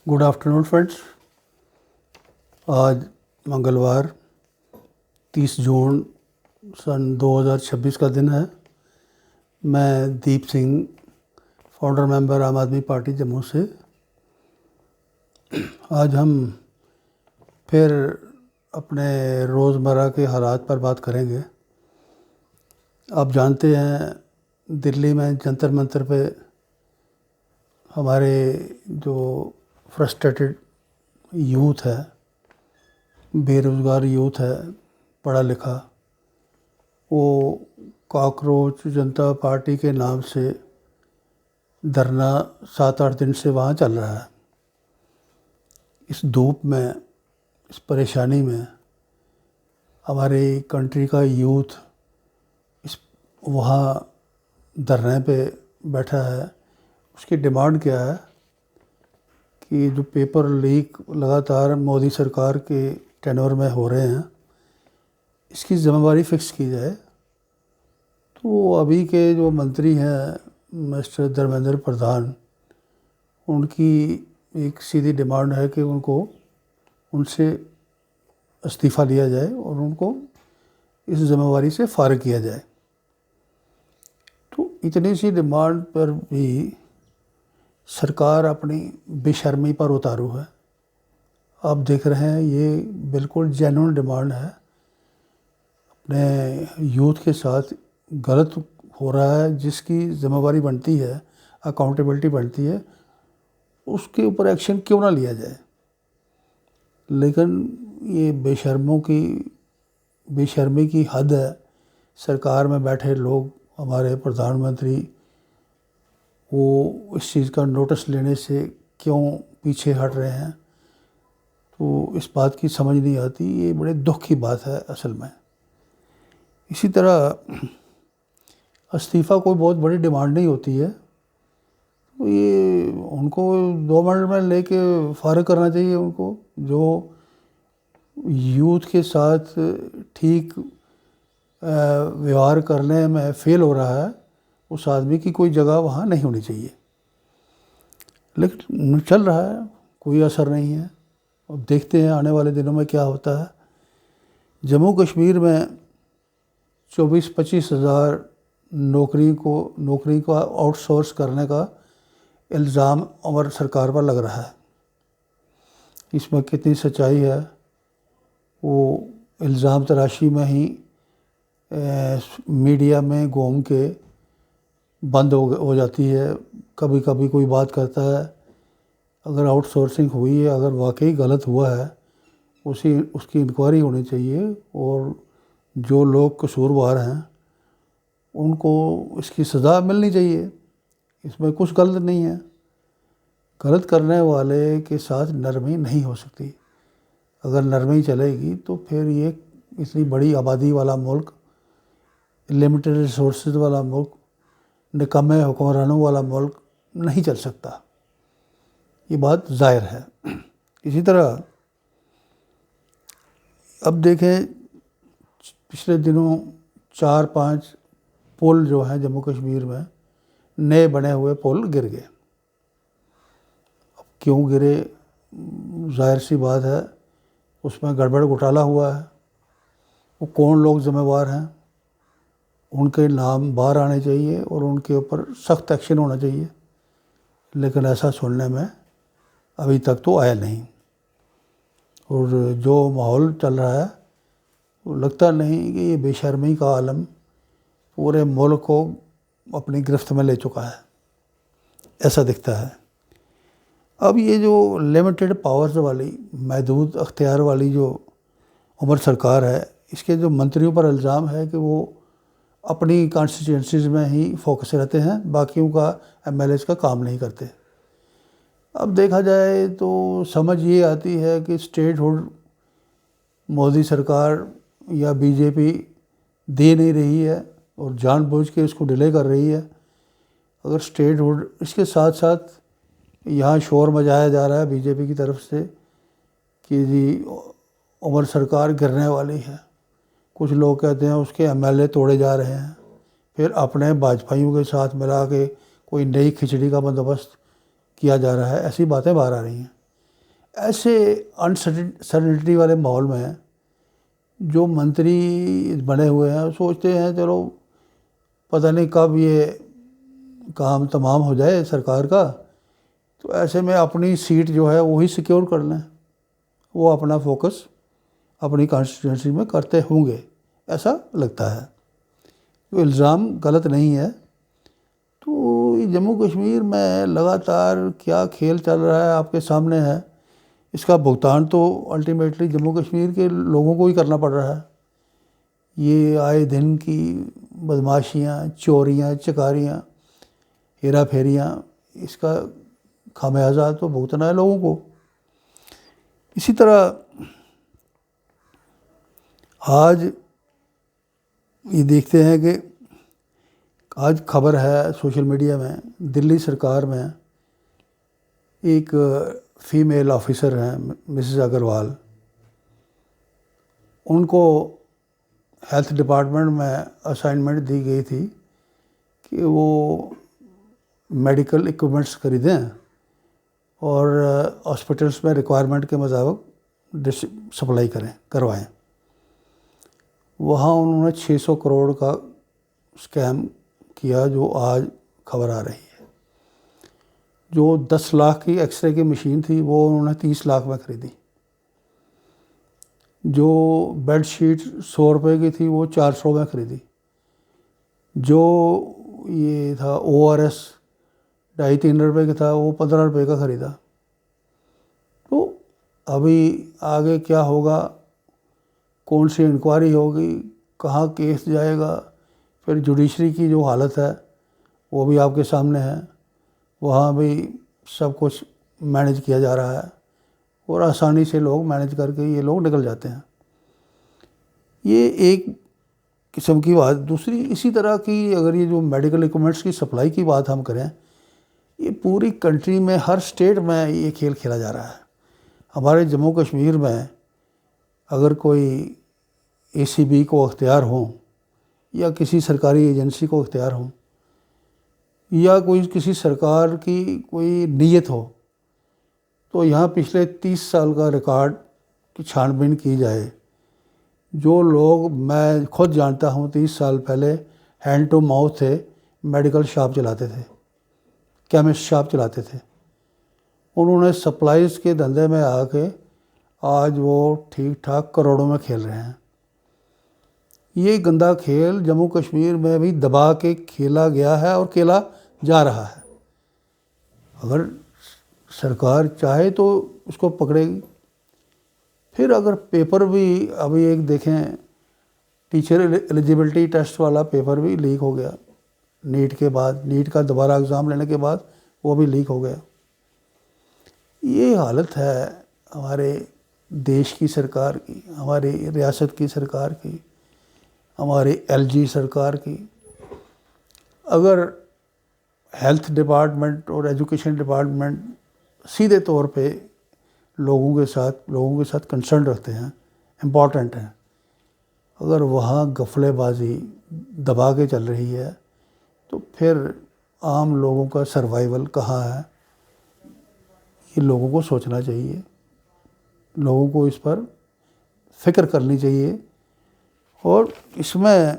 Good afternoon friends. आज मंगलवार 30 जून सन 2026 का दिन है। मैं दीप सिंह, फाउंडर मेंबर आम आदमी पार्टी जम्मू से। आज हम फिर अपने रोज़मर्रा के हालात पर बात करेंगे। आप जानते हैं दिल्ली में जंतर मंतर पे हमारे जो फ्रस्ट्रेटेड यूथ है, बेरोज़गार यूथ है, पढ़ा लिखा, वो कॉकरोच जनता पार्टी के नाम से धरना 7-8 दिन से वहाँ चल रहा है। इस धूप में, इस परेशानी में हमारी कंट्री का यूथ वहाँ धरने पे बैठा है। उसकी डिमांड क्या है कि जो पेपर लीक लगातार मोदी सरकार के टेन्योर में हो रहे हैं, इसकी ज़िम्मेदारी फ़िक्स की जाए। तो अभी के जो मंत्री हैं मिस्टर धर्मेंद्र प्रधान, उनकी एक सीधी डिमांड है कि उनसे इस्तीफ़ा लिया जाए और उनको इस ज़िम्मेदारी से फ़ारिग किया जाए। तो इतनी सी डिमांड पर भी सरकार अपनी बेशर्मी पर उतारू है। आप देख रहे हैं ये बिल्कुल जेन्युइन डिमांड है। अपने यूथ के साथ गलत हो रहा है, जिसकी जिम्मेदारी बनती है, अकाउंटेबिलिटी बनती है, उसके ऊपर एक्शन क्यों ना लिया जाए। लेकिन ये बेशर्मी की हद है। सरकार में बैठे लोग, हमारे प्रधानमंत्री, वो इस चीज़ का नोटिस लेने से क्यों पीछे हट रहे हैं, तो इस बात की समझ नहीं आती। ये बड़े दुख की बात है असल में। इसी तरह इस्तीफ़ा कोई बहुत बड़ी डिमांड नहीं होती है, तो ये उनको 2 मिनट में लेके फ़ारिग करना चाहिए। उनको जो यूथ के साथ ठीक व्यवहार करने में फ़ेल हो रहा है, उस आदमी की कोई जगह वहाँ नहीं होनी चाहिए। लेकिन चल रहा है, कोई असर नहीं है। अब देखते हैं आने वाले दिनों में क्या होता है। जम्मू कश्मीर में 24-25 हज़ार नौकरी को आउटसोर्स करने का इल्ज़ाम हमारी सरकार पर लग रहा है। इसमें कितनी सच्चाई है, वो इल्ज़ाम तराशी में ही मीडिया में घूम के बंद हो जाती है। कभी कभी कोई बात करता है, अगर आउटसोर्सिंग हुई है, अगर वाकई गलत हुआ है, उसकी इंक्वायरी होनी चाहिए और जो लोग कसूरवार हैं उनको इसकी सज़ा मिलनी चाहिए। इसमें कुछ गलत नहीं है। गलत करने वाले के साथ नरमी नहीं हो सकती। अगर नरमी चलेगी तो फिर ये इतनी बड़ी आबादी वाला मुल्क, लिमिटेड रिसोर्सेज वाला मुल्क, निकम्मे हुक्मरानों वाला मुल्क नहीं चल सकता। ये बात ज़ाहिर है। इसी तरह अब देखें, पिछले दिनों 4-5 पुल जो हैं जम्मू कश्मीर में, नए बने हुए पुल गिर गए। अब क्यों गिरे, ज़ाहिर सी बात है, उसमें गड़बड़ घोटाला हुआ है। वो कौन लोग ज़िम्मेवार हैं, उनके नाम बाहर आने चाहिए और उनके ऊपर सख्त एक्शन होना चाहिए। लेकिन ऐसा सुनने में अभी तक तो आया नहीं। और जो माहौल चल रहा है, वो लगता नहीं कि ये बेशर्मी का आलम पूरे मुल्क को अपनी गिरफ्त में ले चुका है, ऐसा दिखता है। अब ये जो लिमिटेड पावर्स वाली, महदूद अख्तियार वाली जो उमर सरकार है, इसके जो मंत्रियों पर इल्ज़ाम है कि वो अपनी कॉन्स्टिट्यूंसीज़ में ही फोकस रहते हैं, बाकियों का एमएलएज का काम नहीं करते। अब देखा जाए तो समझ ये आती है कि स्टेटहुड मोदी सरकार या बीजेपी दे नहीं रही है और जानबूझ के इसको डिले कर रही है। अगर स्टेटहुड, इसके साथ साथ यहाँ शोर मचाया जा रहा है बीजेपी की तरफ से कि जी उमर सरकार गिरने वाली है। कुछ लोग कहते हैं उसके एमएलए तोड़े जा रहे हैं। फिर अपने भाजपाइयों के साथ मिला के कोई नई खिचड़ी का बंदोबस्त किया जा रहा है, ऐसी बातें बाहर आ रही हैं। ऐसे अनसर्टिनिटी वाले माहौल में जो मंत्री बने हुए हैं सोचते हैं चलो पता नहीं कब ये काम तमाम हो जाए सरकार का, तो ऐसे में अपनी सीट जो है वही सिक्योर कर लें, वो अपना फोकस अपनी कॉन्स्टिट्यूंसी में करते होंगे, ऐसा लगता है। तो इल्ज़ाम गलत नहीं है। तो जम्मू कश्मीर में लगातार क्या खेल चल रहा है आपके सामने है। इसका भुगतान तो अल्टीमेटली जम्मू कश्मीर के लोगों को ही करना पड़ रहा है। ये आए दिन की बदमाशियाँ, चोरियाँ, चकारियाँ, हेरा फेरियाँ, इसका खामियाजा तो भुगतना है लोगों को। इसी तरह आज ये देखते हैं कि आज खबर है सोशल मीडिया में, दिल्ली सरकार में एक फीमेल ऑफिसर हैं मिसेस अग्रवाल, उनको हेल्थ डिपार्टमेंट में असाइनमेंट दी गई थी कि वो मेडिकल इक्विपमेंट्स खरीदें और हॉस्पिटल्स में रिक्वायरमेंट के मुताबिक सप्लाई करवाएं। वहाँ उन्होंने 600 करोड़ का स्कैम किया, जो आज खबर आ रही है। जो 10 लाख की एक्सरे की मशीन थी वो उन्होंने 30 लाख में खरीदी। जो बेड शीट 100 रुपये की थी वो 400 में खरीदी। जो ये था ORS 2.5-3 रुपये का था वो 15 रुपये का ख़रीदा। तो अभी आगे क्या होगा, कौन सी इंक्वायरी होगी, कहाँ केस जाएगा, फिर जुडिशरी की जो हालत है वो भी आपके सामने है। वहाँ भी सब कुछ मैनेज किया जा रहा है और आसानी से लोग मैनेज करके ये लोग निकल जाते हैं। ये एक किस्म की बात। दूसरी इसी तरह की अगर ये जो मेडिकल इक्विपमेंट्स की सप्लाई की बात हम करें, ये पूरी कंट्री में हर स्टेट में ये खेल खेला जा रहा है। हमारे जम्मू कश्मीर में अगर कोई ACB को अख्तियार हो या किसी सरकारी एजेंसी को अख्तियार हो या कोई किसी सरकार की कोई नीयत हो, तो यहाँ पिछले 30 साल का रिकॉर्ड की छानबीन की जाए। जो लोग, मैं खुद जानता हूँ, 30 साल पहले हैंड टू माउथ थे, मेडिकल शॉप चलाते थे, केमिस्ट शॉप चलाते थे, उन्होंने सप्लाईज़ के धंधे में आके आज वो ठीक ठाक करोड़ों में खेल रहे हैं। ये गंदा खेल जम्मू कश्मीर में भी दबा के खेला गया है और खेला जा रहा है। अगर सरकार चाहे तो उसको पकड़ेगी। फिर अगर पेपर भी अभी एक देखें, टीचर एलिजिबिलिटी टेस्ट वाला पेपर भी लीक हो गया नीट के बाद, नीट का दोबारा एग्ज़ाम लेने के बाद वो भी लीक हो गया। ये हालत है हमारे देश की सरकार की, हमारी रियासत की सरकार की, हमारी LG सरकार की। अगर हेल्थ डिपार्टमेंट और एजुकेशन डिपार्टमेंट सीधे तौर पे लोगों के साथ कंसर्न रखते हैं, इम्पॉर्टेंट हैं, अगर वहाँ गफलेबाजी दबा के चल रही है, तो फिर आम लोगों का सर्वाइवल कहाँ है, ये लोगों को सोचना चाहिए। लोगों को इस पर फिक्र करनी चाहिए। और इसमें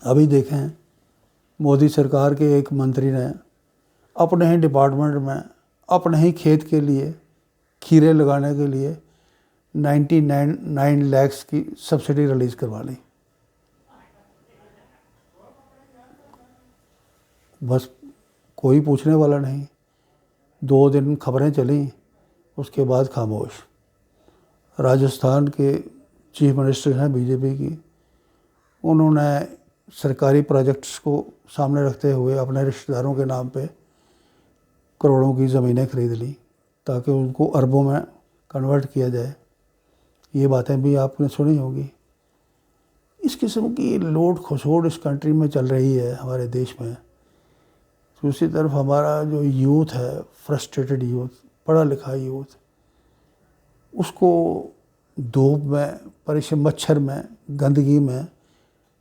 अभी देखें, मोदी सरकार के एक मंत्री ने अपने ही डिपार्टमेंट में अपने ही खेत के लिए खीरे लगाने के लिए 99 लाख की सब्सिडी रिलीज़ करवा ली। बस कोई पूछने वाला नहीं। 2 दिन खबरें चली, उसके बाद खामोश। राजस्थान के चीफ मिनिस्टर हैं BJP की, उन्होंने सरकारी प्रोजेक्ट्स को सामने रखते हुए अपने रिश्तेदारों के नाम पे करोड़ों की ज़मीनें खरीद ली ताकि उनको अरबों में कन्वर्ट किया जाए। ये बातें भी आपने सुनी होगी। इस किस्म की लूट खसोट इस कंट्री में चल रही है हमारे देश में। दूसरी तरफ हमारा जो यूथ है, फ्रस्ट्रेटेड यूथ, पढ़ा लिखा यूथ, उसको धूप में, परेशान मच्छर में, गंदगी में,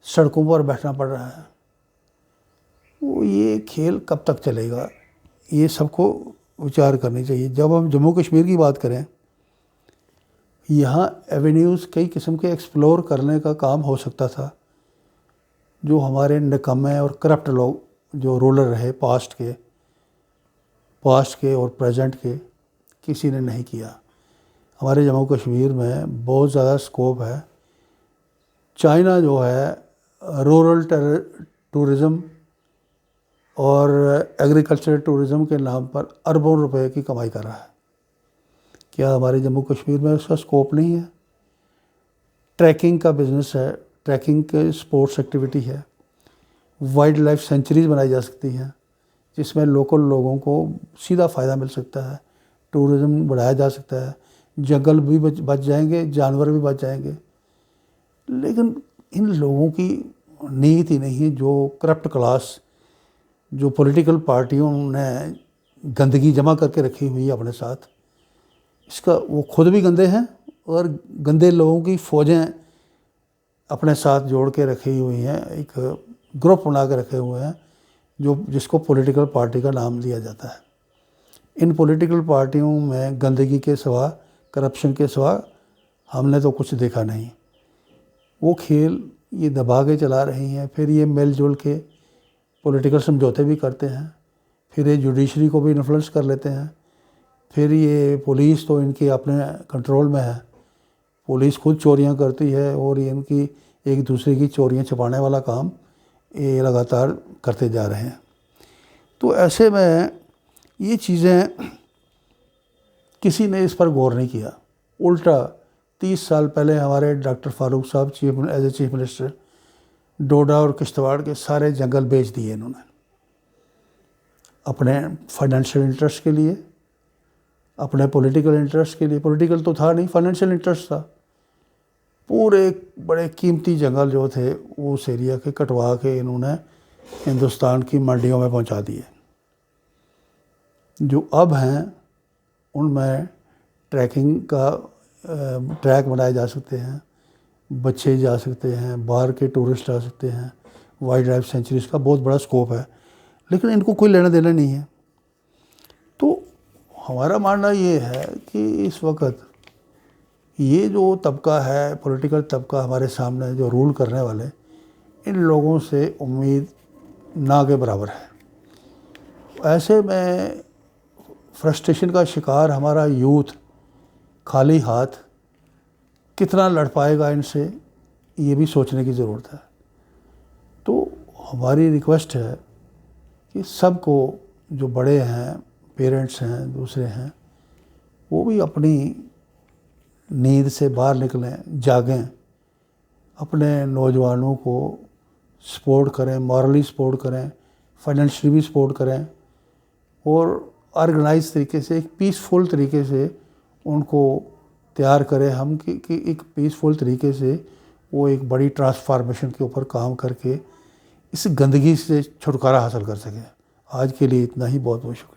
सड़कों पर बैठना पड़ रहा है। वो ये खेल कब तक चलेगा, ये सबको विचार करनी चाहिए। जब हम जम्मू कश्मीर की बात करें, यहाँ एवेन्यूज़ कई किस्म के एक्सप्लोर करने का काम हो सकता था, जो हमारे निकम्मे और करप्ट लोग जो रूलर रहे पास्ट के और प्रेजेंट के, किसी ने नहीं किया। हमारे जम्मू कश्मीर में बहुत ज़्यादा स्कोप है। चाइना जो है रूरल टूरिज़म और एग्रीकल्चर टूरिज़म के नाम पर अरबों रुपए की कमाई कर रहा है। क्या हमारे जम्मू कश्मीर में उसका स्कोप नहीं है? ट्रैकिंग का बिज़नेस है, ट्रैकिंग के स्पोर्ट्स एक्टिविटी है, वाइल्ड लाइफ सेंचुरीज़ बनाई जा सकती हैं जिसमें लोकल लोगों को सीधा फ़ायदा मिल सकता है, टूरिज़्म बढ़ाया जा सकता है, जंगल भी बच जाएंगे, जानवर भी बच जाएंगे। लेकिन इन लोगों की नीयत ही नहीं है, जो करप्ट क्लास, जो पॉलिटिकल पार्टियों ने गंदगी जमा करके रखी हुई है अपने साथ, इसका वो खुद भी गंदे हैं और गंदे लोगों की फ़ौजें अपने साथ जोड़ के रखी हुई हैं, एक ग्रुप बना के रखे हुए हैं जिसको पॉलिटिकल पार्टी का नाम दिया जाता है। इन पॉलिटिकल पार्टियों में गंदगी के सिवा, करप्शन के सिवा हमने तो कुछ देखा नहीं। वो खेल ये दबा के चला रही हैं, फिर ये मिलजुल के पॉलिटिकल समझौते भी करते हैं, फिर ये जुडिशरी को भी इन्फ्लुएंस कर लेते हैं, फिर ये पुलिस तो इनके अपने कंट्रोल में है, पुलिस खुद चोरियां करती है और ये इनकी एक दूसरे की चोरियां छिपाने वाला काम ये लगातार करते जा रहे हैं। तो ऐसे में ये चीज़ें किसी ने इस पर गौर नहीं किया। उल्टा 30 साल पहले हमारे डॉक्टर फारूक साहब एज ए चीफ मिनिस्टर डोडा और किश्तवाड़ के सारे जंगल बेच दिए इन्होंने अपने फाइनेंशियल इंटरेस्ट के लिए, अपने पॉलिटिकल इंटरेस्ट के लिए। पॉलिटिकल तो था नहीं, फाइनेंशियल इंटरेस्ट था। पूरे बड़े कीमती जंगल जो थे वो उस एरिया के कटवा के इन्होंने हिंदुस्तान की मंडियों में पहुंचा दिए। जो अब हैं उनमें ट्रैकिंग का ट्रैक बनाए जा सकते हैं, बच्चे जा सकते हैं, बाहर के टूरिस्ट आ सकते हैं, वाइल्ड लाइफ सेंचुरीज़ का बहुत बड़ा स्कोप है, लेकिन इनको कोई लेना देना नहीं है। तो हमारा मानना ये है कि इस वक्त ये जो तबका है, पॉलिटिकल तबका हमारे सामने जो रूल करने वाले, इन लोगों से उम्मीद ना के बराबर है। ऐसे में फ्रस्ट्रेशन का शिकार हमारा यूथ खाली हाथ कितना लड़ पाएगा इनसे, ये भी सोचने की ज़रूरत है। तो हमारी रिक्वेस्ट है कि सबको, जो बड़े हैं, पेरेंट्स हैं, दूसरे हैं, वो भी अपनी नींद से बाहर निकलें, जागें, अपने नौजवानों को सपोर्ट करें, मॉरली सपोर्ट करें, फाइनेंशियली भी सपोर्ट करें और ऑर्गेनाइज तरीके से, एक पीसफुल तरीके से उनको तैयार करें हम कि एक पीसफुल तरीके से वो एक बड़ी ट्रांसफॉर्मेशन के ऊपर काम करके इस गंदगी से छुटकारा हासिल कर सकें। आज के लिए इतना ही, बहुत बहुत शुक्रिया।